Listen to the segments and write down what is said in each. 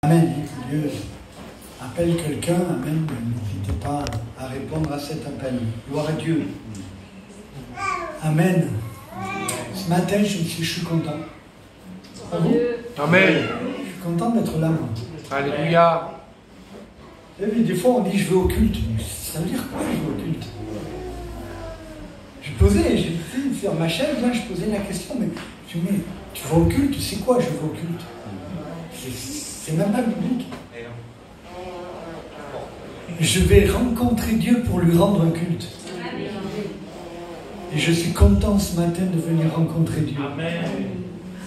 Amen. Que Dieu appelle quelqu'un, amen. N'hésitez pas à répondre à cet appel. Gloire à Dieu. Amen. Ce matin, je suis content. Amen. Je suis content d'être là, moi. Alléluia. Vous savez, des fois, on dit je vais au culte. Ça veut dire quoi, je vais au culte? J'ai sur ma chaise, là, je posais la question, mais tu vas au culte, c'est quoi je vais au culte? C'est même pas biblique. Je vais rencontrer Dieu pour lui rendre un culte. Et je suis content ce matin de venir rencontrer Dieu.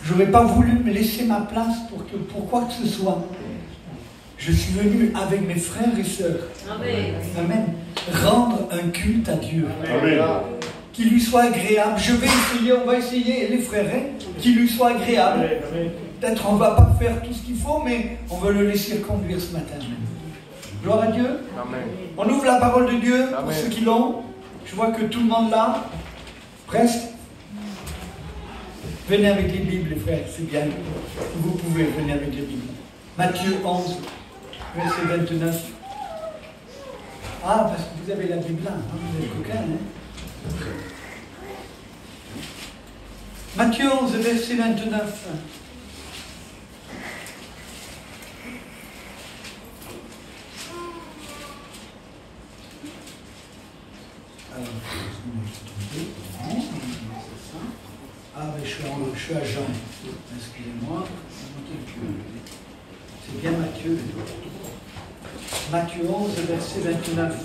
Je n'aurais pas voulu me laisser ma place pour quoi que ce soit. Je suis venu avec mes frères et sœurs. Amen. Rendre un culte à Dieu. Amen. Qui lui soit agréable. Je vais essayer, on va essayer, les frères, qui lui soit agréable. Peut-être on ne va pas faire tout ce qu'il faut, mais on va le laisser conduire ce matin. Gloire à Dieu. Amen. On ouvre la parole de Dieu pour Amen. ceux qui l'ont. Je vois que tout le monde l'a. Presque. Venez avec les Bibles, les frères, c'est bien. Vous pouvez venir avec les Bibles. Matthieu 11, verset 29. Ah, parce que vous avez la Bible là, hein, vous êtes coquin, hein? Matthieu 11, verset 29. Alors, je suis à Jean. Excusez-moi. C'est bien Matthieu. Matthieu 11, verset 29.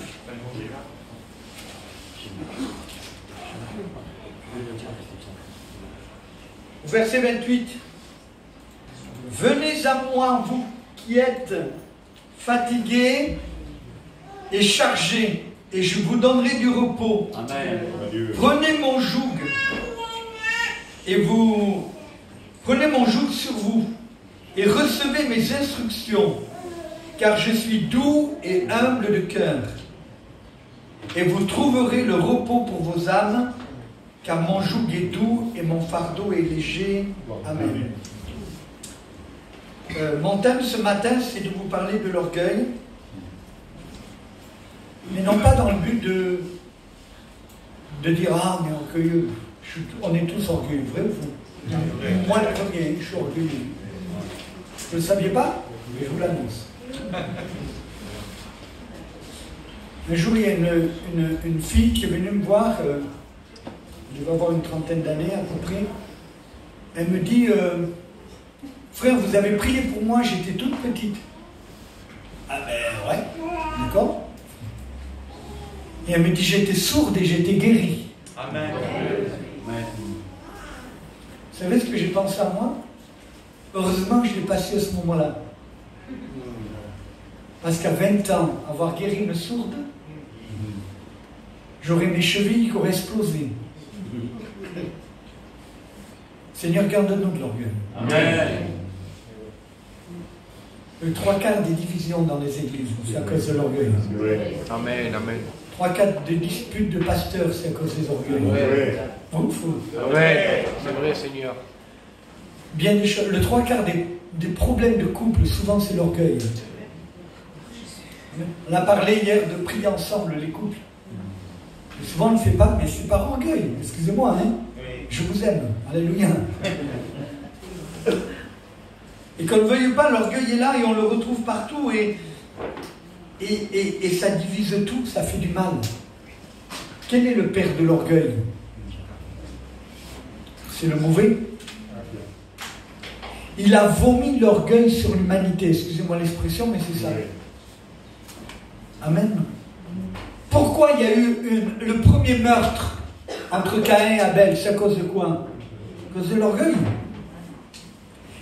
Verset 28. Venez à moi, vous qui êtes fatigués et chargés, et je vous donnerai du repos. Amen. Prenez mon joug prenez mon joug sur vous et recevez mes instructions, car je suis doux et humble de cœur, et vous trouverez le repos pour vos âmes, car mon joug est doux et mon fardeau est léger. Amen. Mon thème ce matin, c'est de vous parler de l'orgueil, mais non pas dans le but de dire « Ah, mais orgueilleux, on est tous orgueilleux, vrai ou faux ?» Moi le premier, je suis orgueilleux. Vous ne le saviez pas? Mais je vous l'annonce. Un jour, il y a une fille qui est venue me voir, elle devait avoir une trentaine d'années à peu près. Elle me dit « Frère, vous avez prié pour moi, j'étais toute petite. » Ah ben ouais, d'accord. Et elle me dit, j'étais sourde et j'étais guérie. Amen. Vous savez ce que j'ai pensé à moi? Heureusement que je l'ai passé à ce moment-là. Parce qu'à 20 ans, avoir guéri une sourde, j'aurais mes chevilles qui auraient explosé. Seigneur, garde-nous de l'orgueil. Amen. Le 3/4 des divisions dans les églises, c'est à cause de l'orgueil. Amen. Amen. 3/4 des disputes de pasteurs, c'est à cause des orgueils. Bon, faux. Amen. C'est vrai, Seigneur. Bien des choses. Le 3/4 des problèmes de couple, souvent, c'est l'orgueil. On a parlé hier de prier ensemble, les couples. Et souvent, on ne le fait pas, mais c'est par orgueil. Excusez-moi, hein. Je vous aime. Alléluia. Et qu'on ne veuille pas, l'orgueil est là et on le retrouve partout. Et ça divise tout, ça fait du mal. Quel est le père de l'orgueil? C'est le mauvais. Il a vomi l'orgueil sur l'humanité. Excusez-moi l'expression, mais c'est ça. Amen. Pourquoi il y a eu le premier meurtre entre Caïn et Abel? C'est à cause de quoi? À cause de l'orgueil.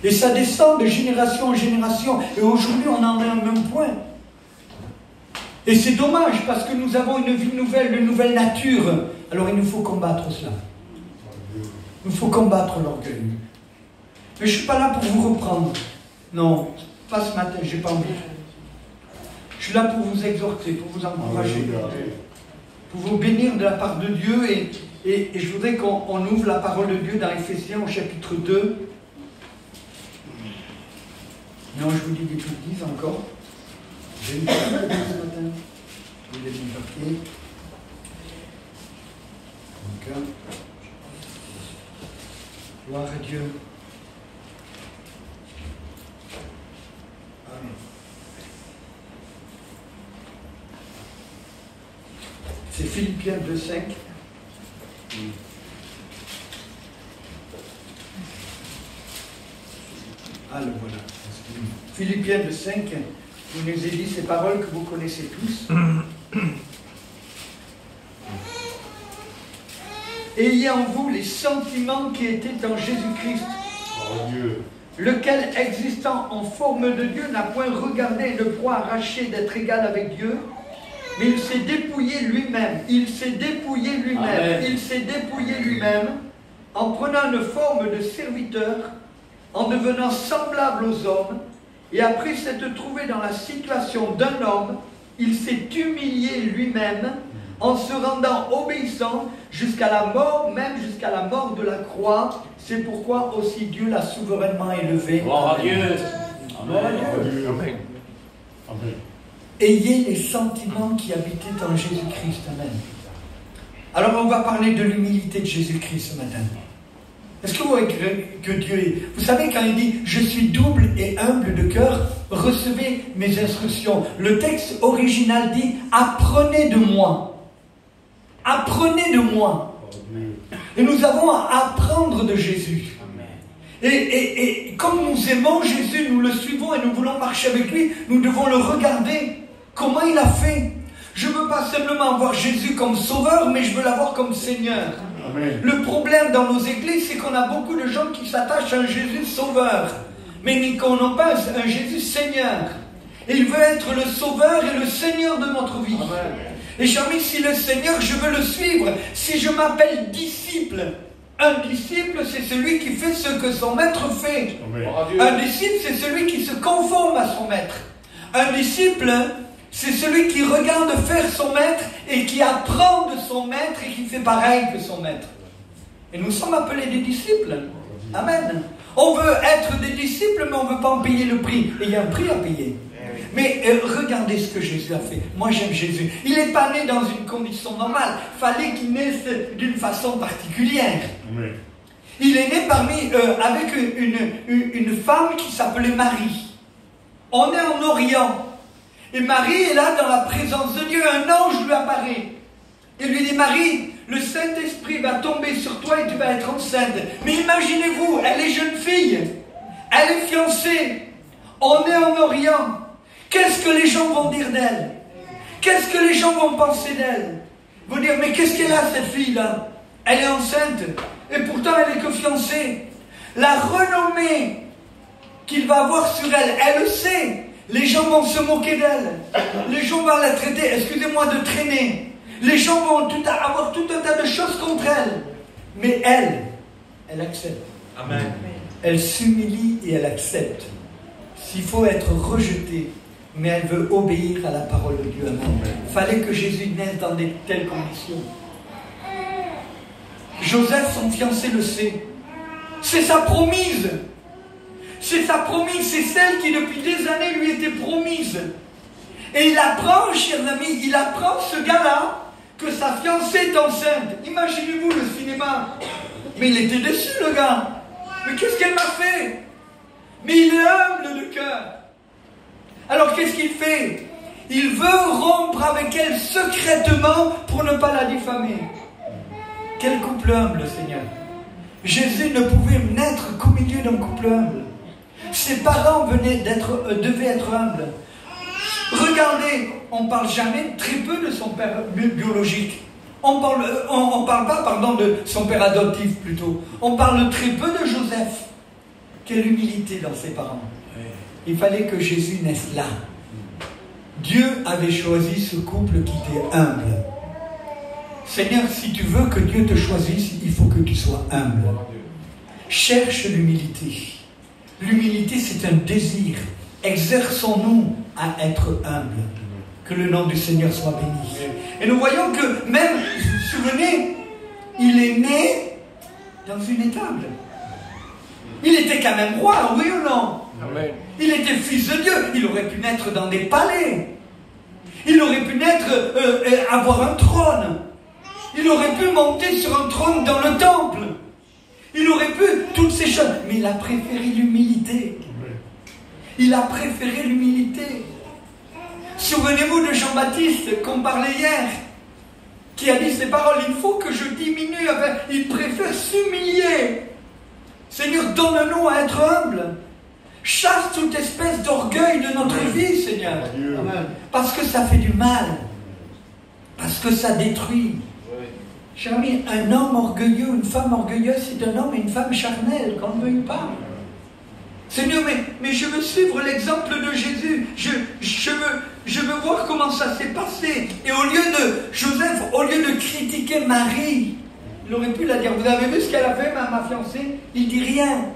Et ça descend de génération en génération. Et aujourd'hui, on en est au même point. Et c'est dommage parce que nous avons une vie nouvelle, une nouvelle nature. Alors il nous faut combattre cela. Il nous faut combattre l'orgueil. Mais je ne suis pas là pour vous reprendre. Non, pas ce matin, je n'ai pas envie. Je suis là pour vous exhorter, pour vous encourager, pour vous bénir de la part de Dieu. Et je voudrais qu'on ouvre la parole de Dieu dans Éphésiens au chapitre 2. Non, je vous dis des bêtises encore. J'ai une petite ce matin. Je vais mon papier. Donc, gloire à Dieu. Amen. C'est Philippiens 2,5. Ah, le voilà. Philippiens 2,5. Il nous a dit ces paroles que vous connaissez tous. Ayez en vous les sentiments qui étaient en Jésus-Christ, lequel, existant en forme de Dieu, n'a point regardé le droit arraché d'être égal avec Dieu, mais il s'est dépouillé lui-même. Il s'est dépouillé lui-même. Amen. Il s'est dépouillé lui-même en prenant une forme de serviteur, en devenant semblable aux hommes, et après s'être trouvé dans la situation d'un homme, il s'est humilié lui-même en se rendant obéissant jusqu'à la mort, même jusqu'à la mort de la croix. C'est pourquoi aussi Dieu l'a souverainement élevé. Gloire à Dieu. Gloire à Dieu. Amen. Amen. Ayez les sentiments qui habitaient en Jésus-Christ. Amen. Alors on va parler de l'humilité de Jésus-Christ ce matin. Est-ce que vous voyez que Dieu est... Vous savez quand il dit « Je suis double et humble de cœur, recevez mes instructions ». Le texte original dit « Apprenez de moi ». Apprenez de moi. Et nous avons à apprendre de Jésus. Et comme nous aimons Jésus, nous le suivons et nous voulons marcher avec lui, nous devons le regarder. Comment il a fait? Je ne veux pas simplement voir Jésus comme sauveur, mais je veux l'avoir comme Seigneur. Amen. Le problème dans nos églises, c'est qu'on a beaucoup de gens qui s'attachent à un Jésus sauveur, mais qu'on n'a pas un Jésus Seigneur. Et il veut être le sauveur et le Seigneur de notre vie. Amen. Et chers amis, si le Seigneur, je veux le suivre, si je m'appelle disciple, un disciple, c'est celui qui fait ce que son maître fait. Amen. Un disciple, c'est celui qui se conforme à son maître. Un disciple, c'est celui qui regarde faire son maître et qui apprend de son maître et qui fait pareil que son maître. Et nous sommes appelés des disciples. Amen. On veut être des disciples, mais on ne veut pas en payer le prix. Et il y a un prix à payer. Mais regardez ce que Jésus a fait. Moi j'aime Jésus. Il n'est pas né dans une condition normale. Il fallait qu'il naisse d'une façon particulière. Amen. Il est né avec une femme qui s'appelait Marie. On est en Orient. Et Marie est là dans la présence de Dieu. Un ange lui apparaît. Et lui dit, Marie, le Saint-Esprit va tomber sur toi et tu vas être enceinte. Mais imaginez-vous, elle est jeune fille. Elle est fiancée. On est en Orient. Qu'est-ce que les gens vont dire d'elle? Qu'est-ce que les gens vont penser d'elle? Ils vont dire, mais qu'est-ce qu'elle a cette fille-là? Elle est enceinte. Et pourtant elle est que fiancée. La renommée qu'il va avoir sur elle, elle le sait. Les gens vont se moquer d'elle. Les gens vont la traiter, excusez-moi, de traîner. Les gens vont avoir tout un tas de choses contre elle. Mais elle accepte. Amen. Elle s'humilie et elle accepte. S'il faut être rejetée, mais elle veut obéir à la parole de Dieu. Amen. Il fallait que Jésus naisse dans de telles conditions. Joseph, son fiancé, le sait. C'est sa promise. C'est sa promise. C'est celle qui, depuis des années, lui était promise. Et il apprend, chers amis, il apprend, ce gars-là, que sa fiancée est enceinte. Imaginez-vous le cinéma. Mais il était déçu, le gars. Mais qu'est-ce qu'elle m'a fait? Mais il est humble de cœur. Alors qu'est-ce qu'il fait? Il veut rompre avec elle secrètement pour ne pas la diffamer. Quel couple humble, Seigneur. Jésus ne pouvait naître qu'au milieu d'un couple humble. Ses parents devaient être humbles. Regardez, on ne parle jamais, très peu de son père biologique. On parle pas de son père adoptif plutôt. On parle très peu de Joseph. Quelle humilité dans ses parents. Il fallait que Jésus naisse là. Dieu avait choisi ce couple qui était humble. Seigneur, si tu veux que Dieu te choisisse, il faut que tu sois humble. Cherche l'humilité. L'humilité, c'est un désir. Exerçons-nous à être humbles. Que le nom du Seigneur soit béni. Et nous voyons que même, vous vous souvenez, il est né dans une étable. Il était quand même roi, oui ou non? Amen. Il était fils de Dieu. Il aurait pu naître dans des palais. Il aurait pu naître, avoir un trône. Il aurait pu monter sur un trône dans le temple. Il aurait pu toutes ces choses. Mais il a préféré l'humilité. Il a préféré l'humilité. Souvenez-vous de Jean-Baptiste qu'on parlait hier, qui a dit ces paroles, il faut que je diminue. Enfin, il préfère s'humilier. Seigneur, donne-nous à être humble. Chasse toute espèce d'orgueil de notre vie, Seigneur. Amen. Parce que ça fait du mal. Parce que ça détruit. Cher ami, un homme orgueilleux, une femme orgueilleuse, c'est un homme et une femme charnelle, qu'on ne veuille pas. Seigneur, mais je veux suivre l'exemple de Jésus. Je veux voir comment ça s'est passé. Et au lieu de, Joseph, au lieu de critiquer Marie, il aurait pu la dire, vous avez vu ce qu'elle a fait, ma fiancée? Il dit rien.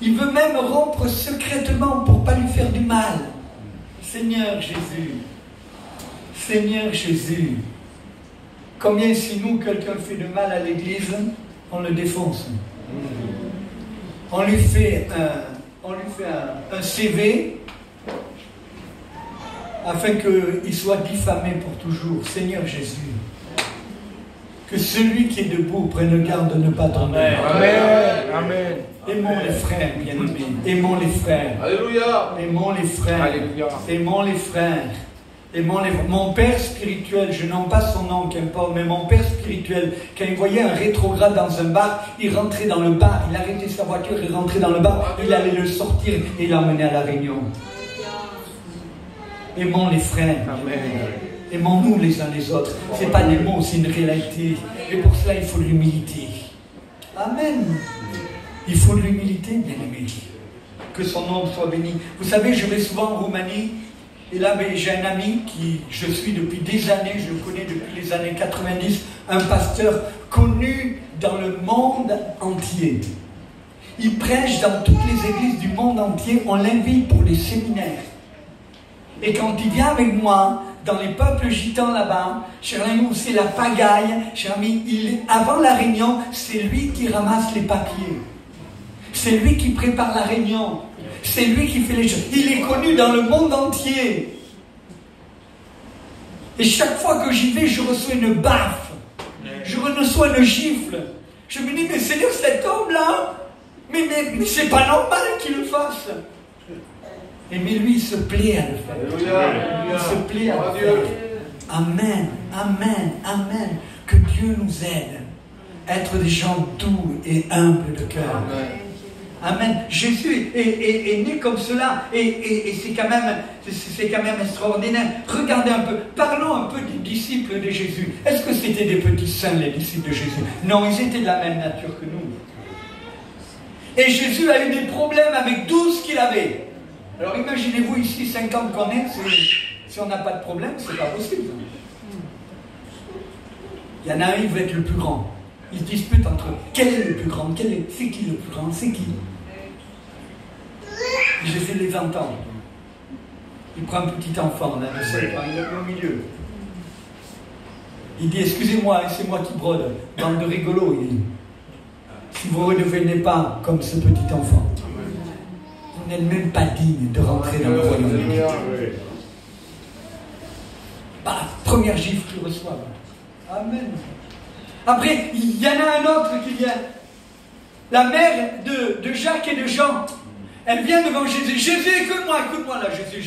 Il veut même rompre secrètement pour ne pas lui faire du mal. Seigneur Jésus, Seigneur Jésus, combien si nous, quelqu'un fait de mal à l'église, on le défonce. On lui fait un CV afin qu'il soit diffamé pour toujours. Seigneur Jésus, que celui qui est debout prenne garde de ne pas tomber. Amen. Amen. Aimons les frères, bien-aimés. Aimons les frères. Alléluia. Aimons les frères. Alléluia. Aimons les frères. Mon père spirituel, je nomme pas son nom, qu'importe, mais mon père spirituel, quand il voyait un rétrograde dans un bar, il rentrait dans le bar, il arrêtait sa voiture, il rentrait dans le bar, il allait le sortir et l'emmenait à la réunion. Aimons les frères. Amen. Aimons-nous les uns les autres. Ce n'est pas des mots, c'est une réalité. Et pour cela, il faut de l'humilité. Amen. Il faut de l'humilité, bien-aimés. Que son nom soit béni. Vous savez, je vais souvent en Roumanie. Et là, j'ai un ami qui, je suis depuis des années, je le connais depuis les années 90, un pasteur connu dans le monde entier. Il prêche dans toutes les églises du monde entier, on l'invite pour les séminaires. Et quand il vient avec moi, dans les peuples gitans là-bas, cher ami, où c'est la pagaille, cher ami, avant la réunion, c'est lui qui ramasse les papiers. C'est lui qui prépare la réunion. C'est lui qui fait les choses. Il est connu dans le monde entier. Et chaque fois que j'y vais, je reçois une baffe. Je reçois une gifle. Je me dis, mais Seigneur, cet homme-là, mais c'est pas normal qu'il le fasse. Et mais lui, il se plaît à le faire. Alléluia. Il se plaît à le faire. Amen, amen, amen. Que Dieu nous aide à être des gens doux et humbles de cœur. Amen. Amen. Jésus est né comme cela et c'est quand même extraordinaire. Regardez un peu, parlons un peu des disciples de Jésus. Est-ce que c'était des petits saints, les disciples de Jésus? Non, ils étaient de la même nature que nous. Et Jésus a eu des problèmes avec 12 qu'il avait. Alors imaginez-vous ici 50 qu'on est, si on n'a pas de problème, c'est pas possible. Il y en a un, il veut être le plus grand. Ils se disputent entre eux. Quel est le plus grand? C'est qui le plus grand? C'est qui? J'essaie de les entendre. Il prend un petit enfant, là, je sais pas, il est au milieu. Il dit, excusez-moi, c'est moi qui brode. Bande de rigolos, il dit. Si vous ne redevenez pas comme ce petit enfant, vous n'êtes même pas digne de rentrer dans le royaume de Dieu. Bah, première gifle qu'ils reçoivent. Amen. Après, il y en a un autre qui vient. La mère de Jacques et de Jean. Elle vient devant Jésus. Jésus, écoute-moi là, Jésus.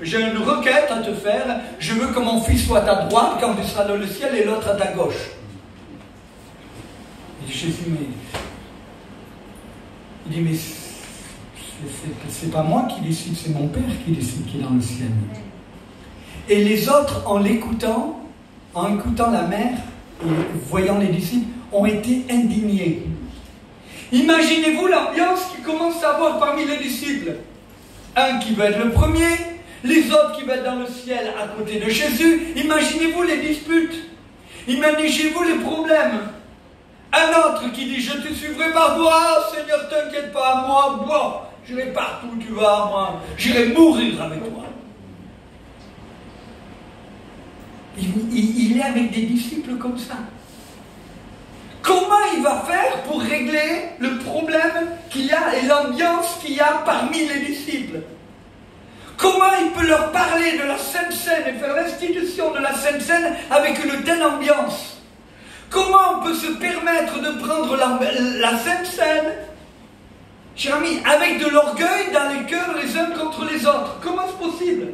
J'ai une requête à te faire. Je veux que mon fils soit à ta droite quand tu seras dans le ciel et l'autre à ta gauche. Il dit, Jésus, mais c'est pas moi qui décide, c'est mon Père qui décide qui est dans le ciel. Et les autres, en écoutant la mère, et voyant les disciples, ont été indignés. Imaginez-vous l'ambiance qui commence à avoir parmi les disciples. Un qui veut être le premier, les autres qui veulent être dans le ciel à côté de Jésus. Imaginez-vous les disputes. Imaginez-vous les problèmes. Un autre qui dit, je te suivrai par toi, Seigneur, t'inquiète pas, moi, j'irai partout où tu vas, moi, j'irai mourir avec toi. Il est avec des disciples comme ça. Comment il va faire pour régler le problème qu'il y a et l'ambiance qu'il y a parmi les disciples? Comment il peut leur parler de la Sainte Seine et faire l'institution de la Sainte Seine avec une telle ambiance? Comment on peut se permettre de prendre la Sainte Seine, cher ami, avec de l'orgueil dans les cœurs les uns contre les autres? Comment c'est possible?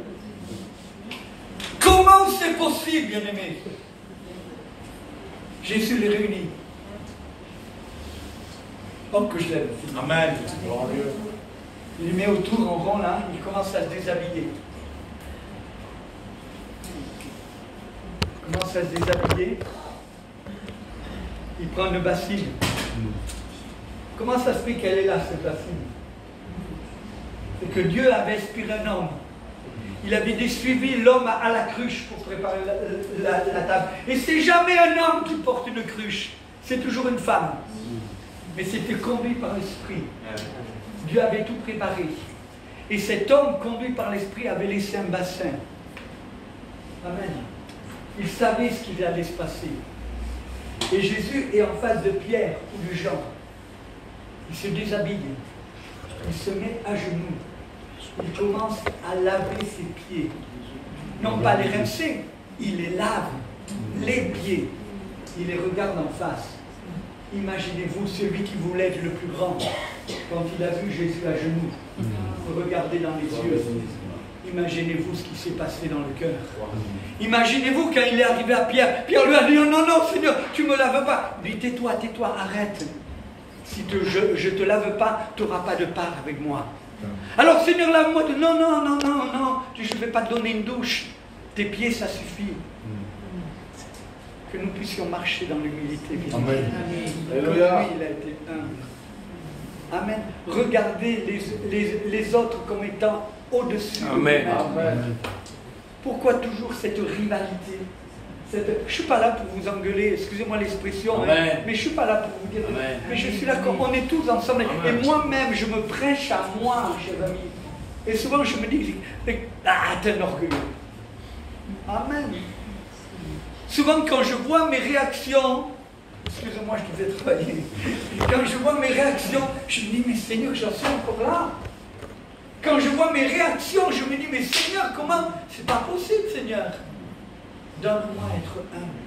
Comment c'est possible, bien-aimés? Jésus les réunit. Oh, que je l'aime. Amen. Il les met autour en rond là, il commence à se déshabiller. Il commence à se déshabiller. Il prend une bassine. Comment ça se fait qu'elle est là, cette bassine? C'est que Dieu avait inspiré un homme. Il avait suivi l'homme à la cruche pour préparer la table. Et c'est jamais un homme qui porte une cruche, c'est toujours une femme. Mais c'était conduit par l'Esprit. Dieu avait tout préparé. Et cet homme, conduit par l'Esprit, avait laissé un bassin. Amen. Il savait ce qui allait se passer. Et Jésus est en face de Pierre ou de Jean. Il se déshabille. Il se met à genoux. Il commence à laver ses pieds. Non pas les rincer, il les lave, les pieds. Il les regarde en face. Imaginez-vous celui qui voulait être le plus grand, quand il a vu Jésus à genoux, regardez dans les yeux. Imaginez-vous ce qui s'est passé dans le cœur. Imaginez-vous quand il est arrivé à Pierre. Pierre lui a dit, non, non, Seigneur, tu ne me laves pas. Il dit, tais-toi, tais-toi, arrête. Si je ne te lave pas, tu n'auras pas de part avec moi. Alors Seigneur, lave-moi. Non, non, non, non, non, je ne vais pas te donner une douche. Tes pieds, ça suffit. Que nous puissions marcher dans l'humilité. Amen. Comme lui, il a été humble. Amen. Regardez les autres comme étant au-dessus. Amen. Amen. Pourquoi toujours cette rivalité? Je ne suis pas là pour vous engueuler, excusez-moi l'expression, mais je ne suis pas là pour vous dire. Amen. Mais je suis là comme on est tous ensemble. Amen. Et moi-même, je me prêche à moi, chers amis. Et souvent, je me dis, ah, t'es un orgueilleux. Amen. Souvent, quand je vois mes réactions, excusez-moi, je devais travailler. Quand je vois mes réactions, je me dis, mais Seigneur, j'en suis encore là. Quand je vois mes réactions, je me dis, mais Seigneur, comment? C'est pas possible, Seigneur. Donne-moi à être humble.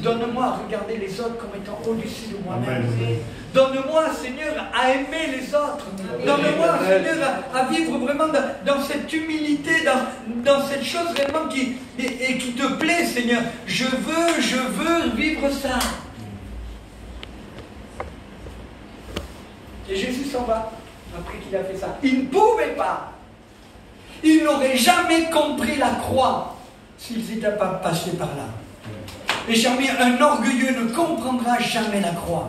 Donne-moi à regarder les autres comme étant au-dessus de moi-même. Donne-moi, Seigneur, à aimer les autres. Donne-moi, Seigneur, à vivre vraiment dans cette humilité, dans cette chose réellement qui te plaît, Seigneur. Je veux vivre ça. Et Jésus s'en va, après qu'il a fait ça. Il ne pouvait pas. Il n'aurait jamais compris la croix s'ils n'étaient pas passés par là. Et jamais un orgueilleux ne comprendra jamais la croix.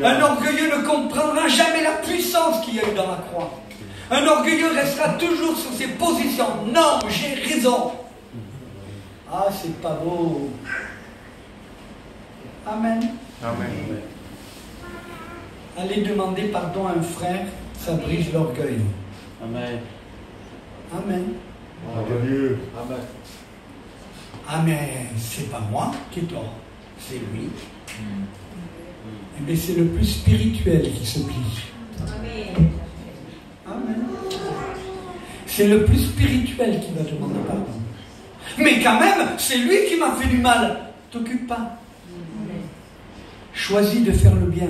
Un orgueilleux ne comprendra jamais la puissance qu'il y a eu dans la croix. Un orgueilleux restera toujours sur ses positions. Non, j'ai raison. Ah, c'est pas beau. Amen. Amen. Aller demander pardon à un frère, ça brise l'orgueil. Amen. Amen. Amen. Ah, mais c'est pas moi qui ai tort, c'est lui. Mais c'est le plus spirituel qui se plie. Amen. C'est le plus spirituel qui va demander pardon. Mais quand même, c'est lui qui m'a fait du mal. T'occupe pas. Choisis de faire le bien.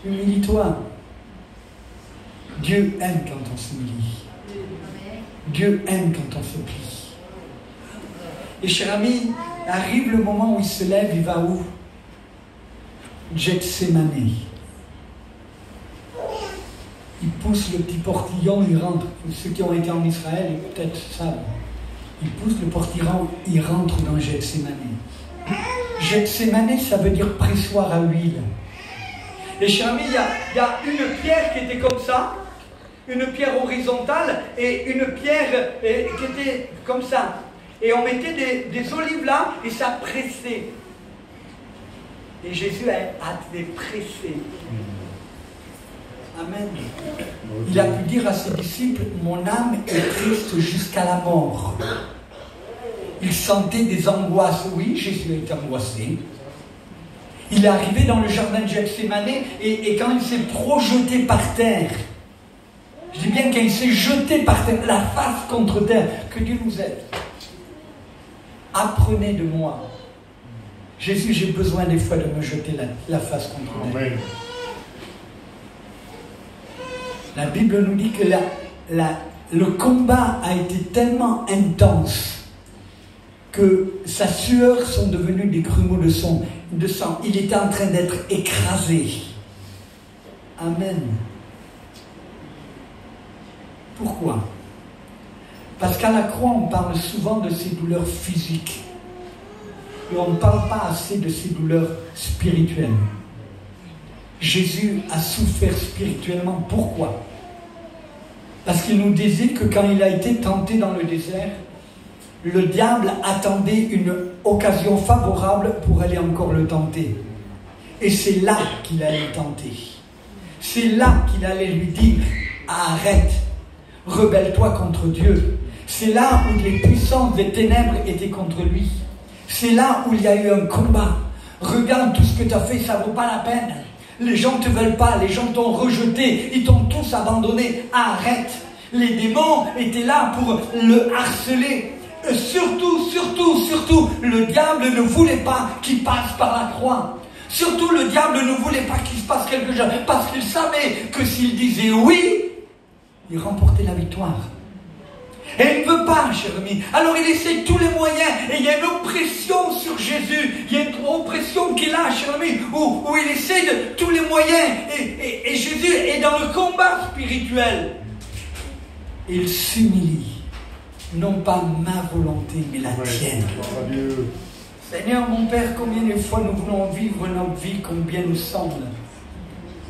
Humilie-toi. Dieu aime quand on s'humilie. Dieu aime quand on se plie. Et cher ami, arrive le moment où il se lève, il va où? Gethsémane. Il pousse le petit portillon, il rentre. Ceux qui ont été en Israël, peut-être savent. Il pousse le portillon, il rentre dans Gethsémane. Gethsémane, ça veut dire pressoir à huile. Et cher ami, il y a une pierre qui était comme ça, une pierre horizontale, et une pierre qui était comme ça. Et on mettait des olives là, et ça pressait. Et Jésus a été pressé. Amen. Il a pu dire à ses disciples, mon âme est triste jusqu'à la mort. Il sentait des angoisses. Oui, Jésus est angoissé. Il est arrivé dans le jardin de Gethsémane et quand il s'est projeté par terre, je dis bien quand il s'est jeté par terre, la face contre terre, que Dieu nous aide. Apprenez de moi. Jésus, j'ai besoin des fois de me jeter la face contre terre. Amen. La Bible nous dit que le combat a été tellement intense que sa sueur sont devenues des grumeaux de sang. Il était en train d'être écrasé. Amen. Pourquoi? Parce qu'à la croix, on parle souvent de ces douleurs physiques. Et on ne parle pas assez de ces douleurs spirituelles. Jésus a souffert spirituellement. Pourquoi? Parce qu'il nous disait que quand il a été tenté dans le désert, le diable attendait une occasion favorable pour aller encore le tenter. Et c'est là qu'il allait le tenter. C'est là qu'il allait lui dire, arrête, rebelle-toi contre Dieu. C'est là où les puissances des ténèbres étaient contre lui. C'est là où il y a eu un combat. Regarde tout ce que tu as fait, ça ne vaut pas la peine. Les gens ne te veulent pas, les gens t'ont rejeté, ils t'ont tous abandonné. Arrête. Les démons étaient là pour le harceler. Surtout, le diable ne voulait pas qu'il passe par la croix. Surtout, le diable ne voulait pas qu'il se passe quelque chose, parce qu'il savait que s'il disait oui, il remportait la victoire. Et il ne veut pas, cher ami. Alors il essaie tous les moyens, et il y a une oppression sur Jésus. Il y a une oppression qu'il a, cher ami, où il essaie de tous les moyens. Et Jésus est dans le combat spirituel. Il s'humilie. Non pas ma volonté, mais la tienne. Seigneur, mon Père, combien de fois nous voulons vivre notre vie comme bien nous semble.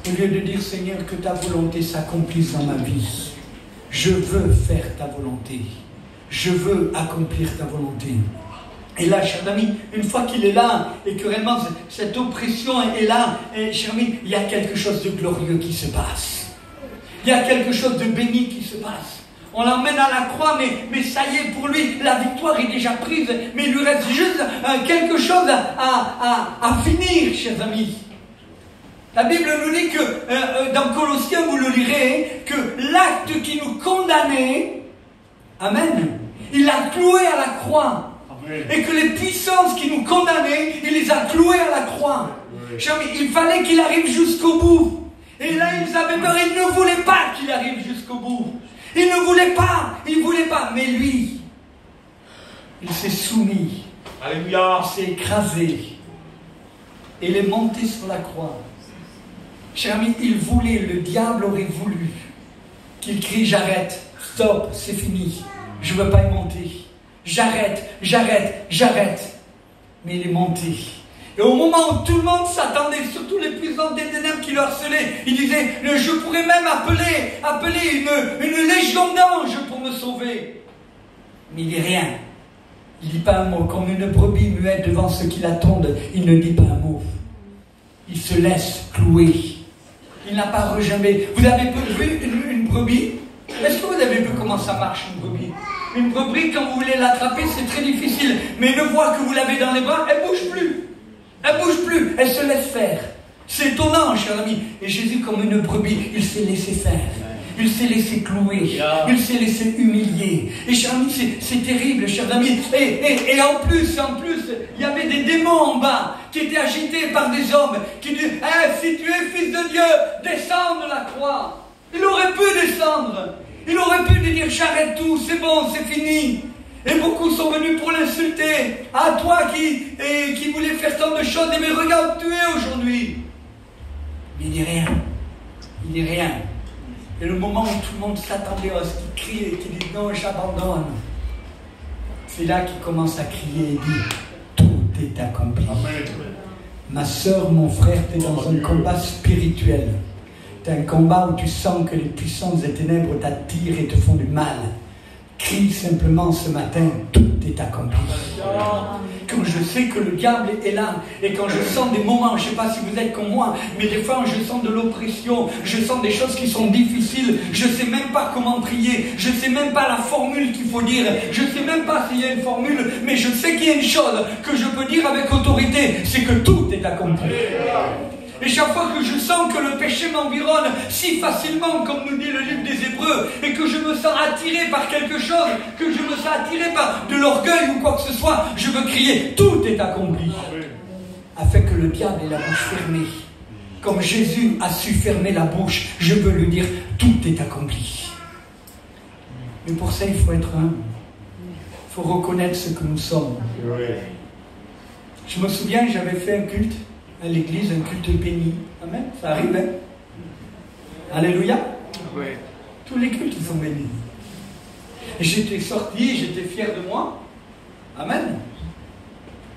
Au lieu de dire, Seigneur, que ta volonté s'accomplisse dans ma vie. Je veux faire ta volonté. Je veux accomplir ta volonté. Et là, cher ami, une fois qu'il est là, et que réellement cette oppression est là, cher ami, il y a quelque chose de glorieux qui se passe. Il y a quelque chose de béni qui se passe. On l'emmène à la croix, mais ça y est, pour lui, la victoire est déjà prise. Mais il lui reste juste quelque chose à finir, chers amis. La Bible nous dit que, dans Colossiens, vous le lirez, que l'acte qui nous condamnait, amen, il l'a cloué à la croix. Amen. Et que les puissances qui nous condamnaient, il les a clouées à la croix. Chers amis, il fallait qu'il arrive jusqu'au bout. Et là, ils avaient peur, ils ne voulaient pas qu'il arrive jusqu'au bout. Il ne voulait pas, mais lui, il s'est soumis. Alléluia. Il s'est écrasé. Et il est monté sur la croix. Cher ami, le diable aurait voulu qu'il crie, j'arrête, stop, c'est fini, je ne veux pas y monter. J'arrête. Mais il est monté. Et au moment où tout le monde s'attendait, surtout les puissants des ténèbres qui le harcelaient, il disait, je pourrais même appeler une légion d'anges pour me sauver. Mais il dit rien. Il ne dit pas un mot. Comme une brebis muette devant ceux qui l'attendent, il ne dit pas un mot. Il se laisse clouer. Il n'a pas regimbé. Vous avez vu une brebis? Est-ce que vous avez vu comment ça marche, une brebis? Une brebis, quand vous voulez l'attraper, c'est très difficile. Mais une fois que vous l'avez dans les bras, elle ne bouge plus. Elle ne bouge plus, elle se laisse faire. C'est étonnant, cher ami. Et Jésus, comme une brebis, il s'est laissé faire. Il s'est laissé clouer. Il s'est laissé humilier. Et cher ami, c'est terrible, cher ami. Et en plus, il y avait des démons en bas qui étaient agités par des hommes qui disaient, si tu es fils de Dieu, descends de la croix. Il aurait pu descendre. Il aurait pu lui dire, j'arrête tout, c'est bon, c'est fini. Et beaucoup sont venus pour l'insulter. À toi qui voulais faire tant de choses, mais regarde où tu es aujourd'hui. Mais il dit rien. Et le moment où tout le monde s'attendait à ce qu'il crie et qu'il dit non, j'abandonne, c'est là qu'il commence à crier et dit tout est accompli. Amen. Ma soeur, mon frère, tu es dans un combat spirituel. Tu es un combat où tu sens que les puissances des ténèbres t'attirent et te font du mal. crie simplement ce matin, tout est accompli. Quand je sais que le diable est là, et quand je sens des moments, je ne sais pas si vous êtes comme moi, mais des fois je sens de l'oppression, je sens des choses qui sont difficiles, je ne sais même pas comment prier, je ne sais même pas la formule qu'il faut dire, je ne sais même pas s'il y a une formule, mais je sais qu'il y a une chose que je peux dire avec autorité, c'est que tout est accompli. Et chaque fois que je sens que le péché m'environne si facilement, comme nous dit le livre des Hébreux, et que je me sens attiré par quelque chose, que je me sens attiré par de l'orgueil ou quoi que ce soit, je veux crier, tout est accompli. Afin que le diable ait la bouche fermée. Comme Jésus a su fermer la bouche, je veux lui dire, tout est accompli. Mais pour ça, il faut être humble. Il faut reconnaître ce que nous sommes. Je me souviens, j'avais fait un culte à l'église, un culte béni. Amen. Ça arrive, hein? Alléluia. Oui. Tous les cultes sont bénis. Et j'étais sorti, j'étais fier de moi. Amen.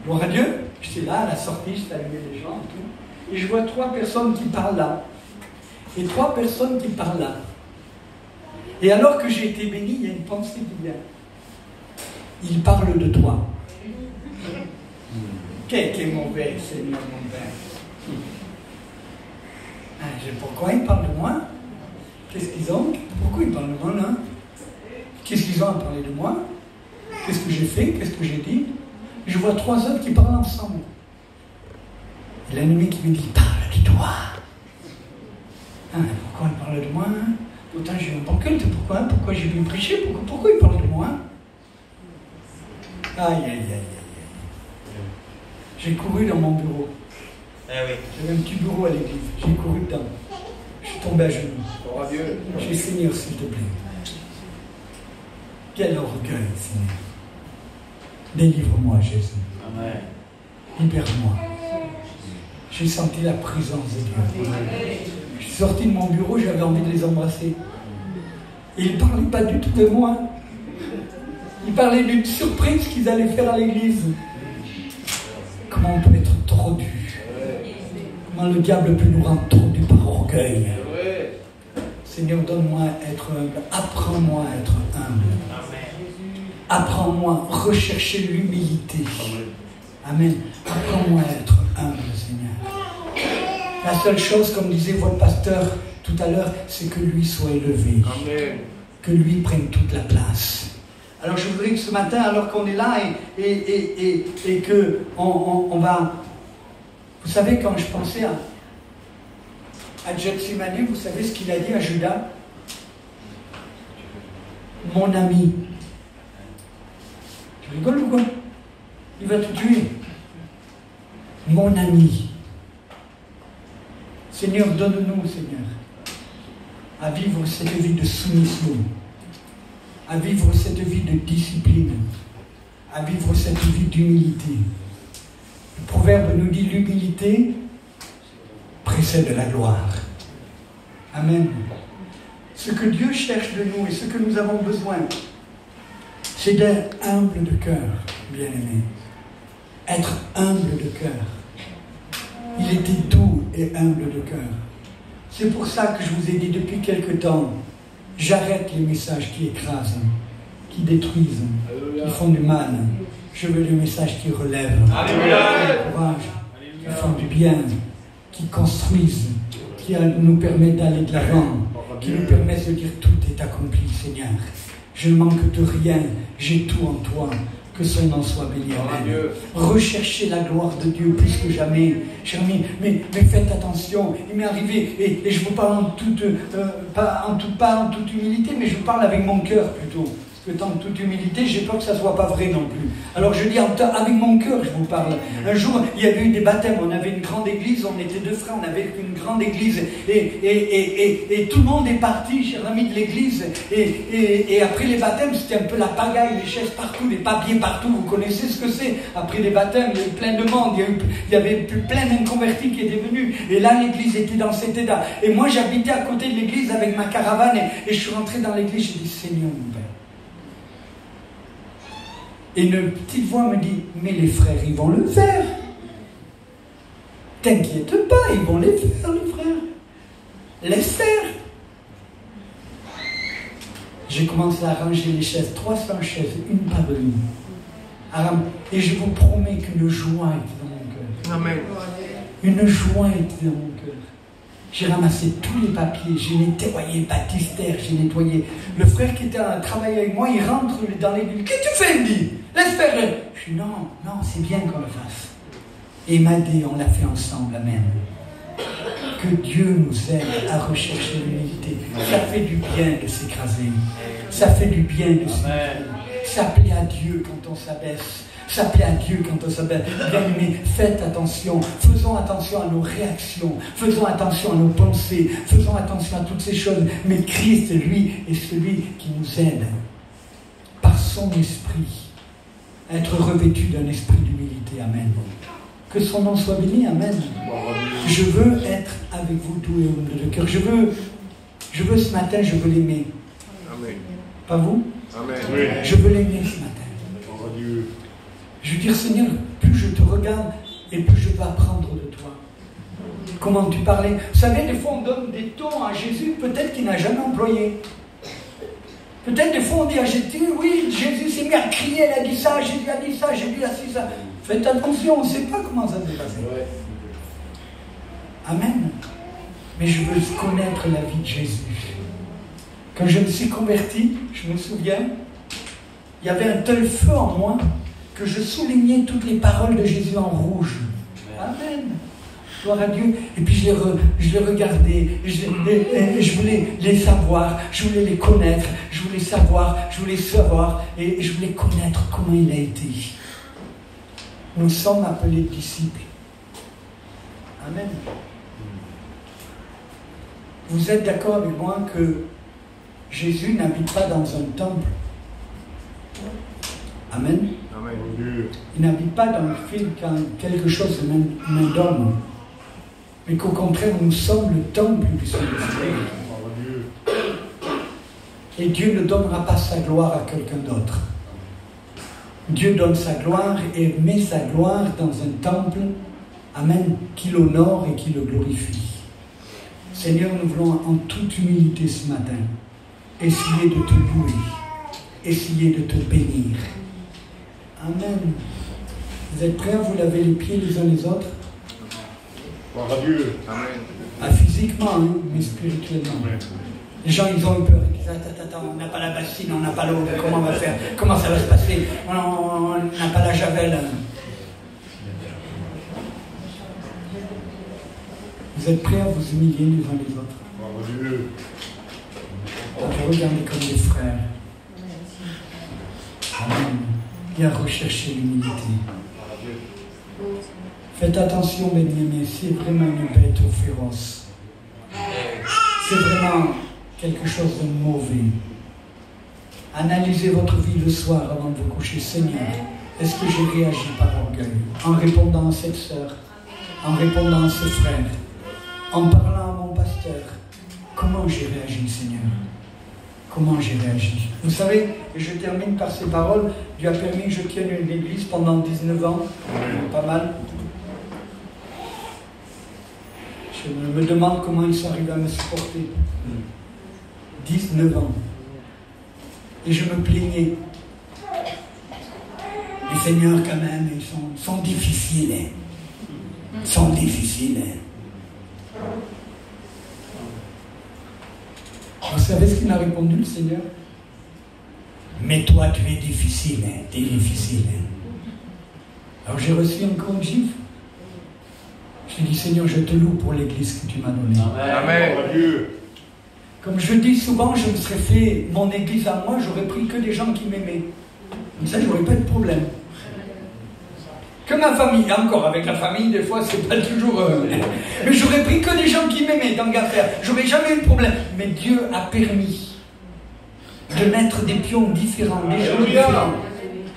Gloire à Dieu. J'étais là à la sortie, je saluais les gens et tout. Et je vois 3 personnes qui parlent là. Et 3 personnes qui parlent là. Et alors que j'ai été béni, il y a une pensée qui vient. Ils parlent de toi. Qu'est-ce qui est mauvais, Seigneur mon Père? Pourquoi ils parlent de moi? Qu'est-ce qu'ils ont? Pourquoi ils parlent de moi là? Qu'est-ce qu'ils ont à parler de moi? Qu'est-ce que j'ai fait? Qu'est-ce que j'ai dit? Je vois 3 autres qui parlent ensemble. Et l'ennemi qui me dit, parle de toi. Pourquoi ils parlent de moi? Pourtant j'ai un bon culte. Pourquoi j'ai bien prêché? Pourquoi ils parlent de moi? Aïe, aïe, aïe, aïe. J'ai couru dans mon bureau. J'avais un petit bureau à l'église. J'ai couru dedans. Je suis tombé à genoux. J'ai dit, Seigneur, s'il te plaît. Quel orgueil, Seigneur. Délivre-moi, Jésus. Amen. Libère-moi. J'ai senti la présence de Dieu. Je suis sorti de mon bureau, j'avais envie de les embrasser. Et ils ne parlaient pas du tout de moi. Ils parlaient d'une surprise qu'ils allaient faire à l'église. Comment on peut être tordu? Comment le diable peut nous rendre tordus par orgueil? Seigneur, donne-moi à être humble. Apprends-moi à être humble. Apprends-moi à rechercher l'humilité. Amen. Apprends-moi à être humble, Seigneur. La seule chose, comme disait votre pasteur tout à l'heure, c'est que lui soit élevé. Amen. Que lui prenne toute la place. Alors je voudrais que ce matin, alors qu'on est là et que on va... Vous savez, quand je pensais à Gethsémani, vous savez ce qu'il a dit à Judas? Mon ami. Tu rigoles ou quoi? Il va te tuer. Mon ami. Seigneur, donne-nous, Seigneur, à vivre cette vie de soumission, à vivre cette vie de discipline, à vivre cette vie d'humilité. Le proverbe nous dit l'humilité précède la gloire. Amen. Ce que Dieu cherche de nous et ce que nous avons besoin, c'est d'être humble de cœur, bien-aimé. Être humble de cœur. Il était doux et humble de cœur. C'est pour ça que je vous ai dit depuis quelque temps, j'arrête les messages qui écrasent, qui détruisent, qui font du mal. Je veux les messages qui relèvent, qui encouragent, qui font du bien, qui construisent, qui nous permettent d'aller de l'avant, qui nous permettent de dire tout est accompli, Seigneur. Je ne manque de rien, j'ai tout en toi. Que son nom soit béni. Amen. Recherchez la gloire de Dieu plus que jamais. Chers amis, mais faites attention. Il m'est arrivé, et je vous parle pas en toute humilité, mais je vous parle avec mon cœur plutôt. Parce que en toute humilité, j'ai peur que ça ne soit pas vrai non plus. Alors je dis avec mon cœur, je vous parle. Un jour, il y avait eu des baptêmes. On avait une grande église, on était 2 frères, on avait une grande église. Et tout le monde est parti, chers amis de l'église. Et après les baptêmes, c'était un peu la pagaille, les chaises partout, les papiers partout. Vous connaissez ce que c'est. Après les baptêmes, il y a eu plein de monde. Il y avait plein d'inconvertis qui étaient venus. Et là, l'église était dans cet état. Et moi, j'habitais à côté de l'église avec ma caravane. Et je suis rentré dans l'église, j'ai dit, Seigneur, mon Père. Et une petite voix me dit, mais les frères, ils vont le faire. T'inquiète pas, ils vont les faire, les frères. Laisse faire. J'ai commencé à ranger les chaises, 300 chaises, une par une. Et je vous promets qu'une joie était dans mon cœur. Amen. Une joie était dans mon cœur. J'ai ramassé tous les papiers, j'ai nettoyé le baptistère, j'ai nettoyé. Le frère qui était à travailler avec moi, il rentre dans l'église. Qu'est-ce que tu fais? Il me dit, laisse faire. Je dis, non, c'est bien qu'on le fasse. Et il m'a dit, on l'a fait ensemble, amen. Que Dieu nous aide à rechercher l'humilité. Ça fait du bien de s'écraser. Ça fait du bien de s'écraser. Ça plaît à Dieu quand on s'abaisse. Ça plaît à Dieu quand on s'abaisse. Bien aimé, faites attention. Faisons attention à nos réactions. Faisons attention à nos pensées. Faisons attention à toutes ces choses. Mais Christ, lui, est celui qui nous aide par son esprit à être revêtu d'un esprit d'humilité. Amen. Que son nom soit béni. Amen. Je veux être avec vous tous et humble de cœur. Je veux ce matin, je veux l'aimer. Amen. Pas vous? Amen. Je veux l'aimer ce matin. Je veux dire, Seigneur, plus je te regarde et plus je veux apprendre de toi. Comment tu parlais. Vous savez, des fois on donne des tons à Jésus, peut-être qu'il n'a jamais employé. Peut-être des fois on dit à Jésus, oui, Jésus s'est mis à crier, il a dit ça, Jésus a dit ça, Jésus a dit ça. Faites attention, on ne sait pas comment ça s'est passé. Amen. Mais je veux connaître la vie de Jésus. Quand je me suis converti, je me souviens, il y avait un tel feu en moi que je soulignais toutes les paroles de Jésus en rouge. Amen. Gloire à Dieu. Et puis je les regardais, je voulais les savoir, je voulais les connaître, je voulais savoir, et je voulais connaître comment il a été. Nous sommes appelés disciples. Amen. Vous êtes d'accord avec moi que Jésus n'habite pas dans un temple? Amen. Amen. Il n'habite pas dans le film quelque chose de main d'homme, mais qu'au contraire, nous sommes le temple du Saint-Esprit. Et Dieu ne donnera pas sa gloire à quelqu'un d'autre. Dieu donne sa gloire et met sa gloire dans un temple, amen, qui l'honore et qui le glorifie. Seigneur, nous voulons en toute humilité ce matin essayer de te louer, essayer de te bénir. Amen. Vous êtes prêts à vous laver les pieds les uns les autres? Gloire à Dieu. Amen. Pas physiquement, hein, mais spirituellement. Les gens, ils ont eu peur. Ils disent, attends, on n'a pas la bassine, on n'a pas l'eau, comment on va faire? Comment ça va se passer? On n'a pas la javel. Vous êtes prêts à vous humilier les uns les autres? Gloire à Dieu. À vous regarder comme des frères. Amen. Et à rechercher l'humilité. Faites attention, mes bien-aimés, c'est vraiment une bête féroce. C'est vraiment quelque chose de mauvais. Analysez votre vie le soir avant de vous coucher. Seigneur, est-ce que j'ai réagi par orgueil? En répondant à cette sœur, en répondant à ce frère, en parlant à mon pasteur, comment j'ai réagi, Seigneur? Comment j'ai réagi? Vous savez, et je termine par ces paroles, Dieu a permis que je tienne une église pendant 19 ans, pas mal. Je me demande comment ils sont arrivés à me supporter. 19 ans. Et je me plaignais. Les seigneurs, quand même, ils sont difficiles. Ils sont difficiles. Vous savez ce qu'il m'a répondu, le Seigneur? Mais toi, tu es difficile, tu es difficile. Alors j'ai reçu encore une gifle. J'ai dit, Seigneur, je te loue pour l'église que tu m'as donnée. Amen. Gloire à Dieu. Comme je dis souvent, je me serais fait mon église à moi, j'aurais pris que des gens qui m'aimaient. Comme ça, j'aurais pas de problème. Que ma famille, encore avec la famille, des fois, c'est pas toujours. Mais j'aurais pris que des gens qui m'aimaient dans l'affaire. J'aurais jamais eu de problème. Mais Dieu a permis de mettre des pions différents, des gens différents,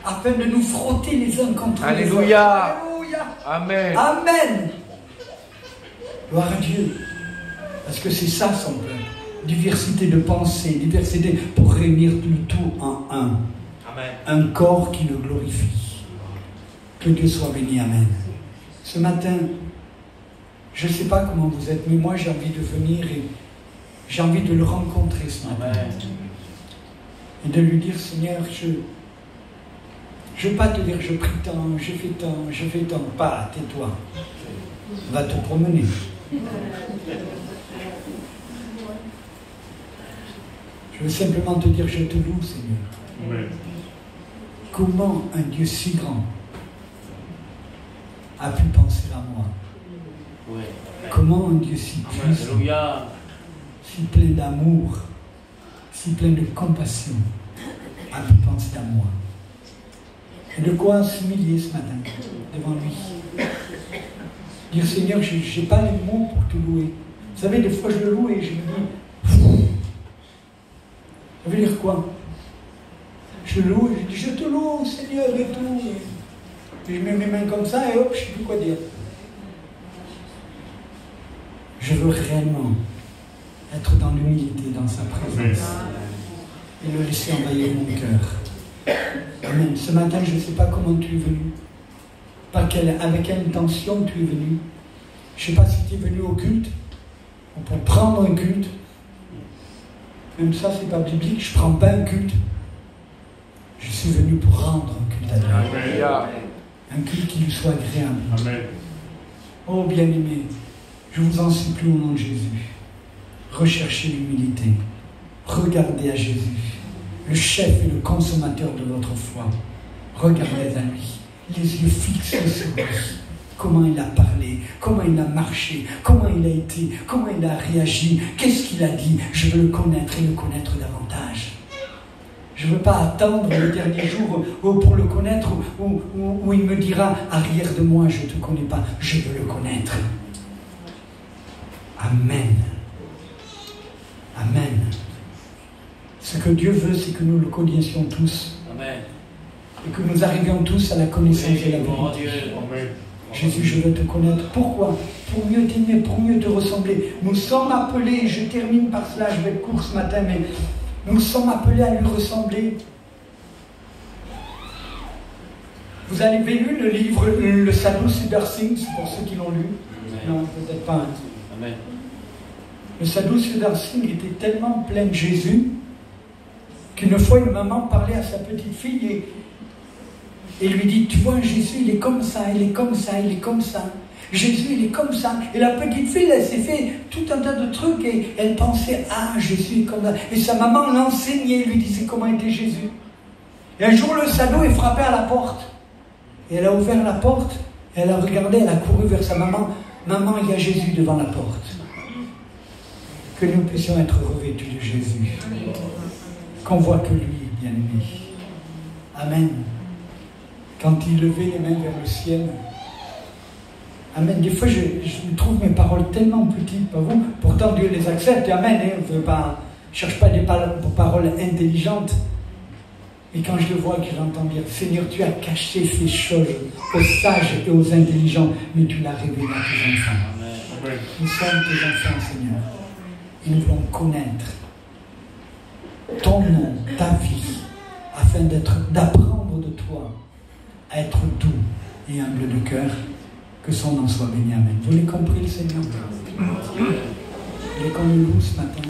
afin de nous frotter les uns contre les autres. Alléluia. Alléluia. Amen. Amen. Gloire à Dieu. Parce que c'est ça son peuple. Diversité de pensée, diversité pour réunir le tout en un. Amen. Un corps qui le glorifie. Que Dieu soit béni. Amen. Ce matin, je ne sais pas comment vous êtes, mais moi j'ai envie de venir et j'ai envie de le rencontrer ce matin. Amen. Et de lui dire, Seigneur, je ne veux pas te dire, je prie tant, je fais tant. Pas, tais-toi. Va te promener. Je veux simplement te dire, je te loue, Seigneur. Amen. Comment un Dieu si grand a pu penser à moi? Oui. Comment un Dieu si puissant, Alléluia. si plein d'amour, si plein de compassion a pu penser à moi? Et de quoi s'humilier ce matin devant lui? Dire, Seigneur, je n'ai pas les mots pour te louer. Vous savez, des fois je le loue et je me dis, ça veut dire quoi? Je loue, je dis, je te loue, Seigneur, et tout. Et je mets mes mains comme ça et hop, je ne sais plus quoi dire. Je veux réellement être dans l'humilité, dans sa présence. Et le laisser envahir mon cœur. Amen. Ce matin, je ne sais pas comment tu es venu. Avec quelle intention tu es venu. Je ne sais pas si tu es venu au culte, ou pour prendre un culte. Même ça, ce n'est pas biblique, je ne prends pas un culte. Je suis venu pour rendre un culte à Dieu. Un culte qui lui soit agréable. Amen. Oh bien-aimé, je vous en supplie au nom de Jésus. Recherchez l'humilité. Regardez à Jésus, le chef et le consommateur de votre foi. Regardez à lui, les yeux fixés sur lui. Comment il a parlé, comment il a marché, comment il a été, comment il a réagi, qu'est-ce qu'il a dit. Je veux le connaître et le connaître davantage. Je ne veux pas attendre le dernier jour pour le connaître où il me dira « Arrière de moi, je ne te connais pas, je veux le connaître. » Amen. Amen. Ce que Dieu veut, c'est que nous le connaissions tous. Amen. Et que nous arrivions tous à la connaissance de la vérité. Amen. Jésus, je veux te connaître. Pourquoi? Pour mieux t'aimer, pour mieux te ressembler. Nous sommes appelés, je termine par cela, je vais être court ce matin, mais nous sommes appelés à lui ressembler. Vous avez lu le livre Le Sadhu Siddhartha, pour ceux qui l'ont lu? Non, peut-être pas. Amen. Le Sadhu Siddhartha était tellement plein de Jésus qu'une fois une maman parlait à sa petite fille et lui dit, tu vois, Jésus, il est comme ça, il est comme ça, il est comme ça. Jésus, il est comme ça. Et la petite fille, elle s'est fait tout un tas de trucs et elle pensait, ah, Jésus est comme ça. Et sa maman l'enseignait, lui disait comment était Jésus. Et un jour, le sadhu est frappé à la porte. Et elle a ouvert la porte, et elle a regardé, elle a couru vers sa maman. Maman, il y a Jésus devant la porte. Que nous puissions être revêtus de Jésus. Qu'on voit que lui est bien-aimé. Amen. Quand il levait les mains vers le ciel. Amen. Des fois, je trouve mes paroles tellement petites, pas vous. Pourtant, Dieu les accepte. Amen. On ne cherche pas des paroles intelligentes. Et quand je le vois, que j'entends dire, Seigneur, tu as caché ces choses aux sages et aux intelligents, mais tu l'as révélé à tes enfants. Amen. Nous sommes tes enfants, Seigneur. Et nous voulons connaître ton nom, ta vie, afin d'apprendre de toi à être doux et humble de cœur. Que son nom soit béni. Amen. Vous l'avez compris, le Seigneur? Il est qu'on le loue ce matin.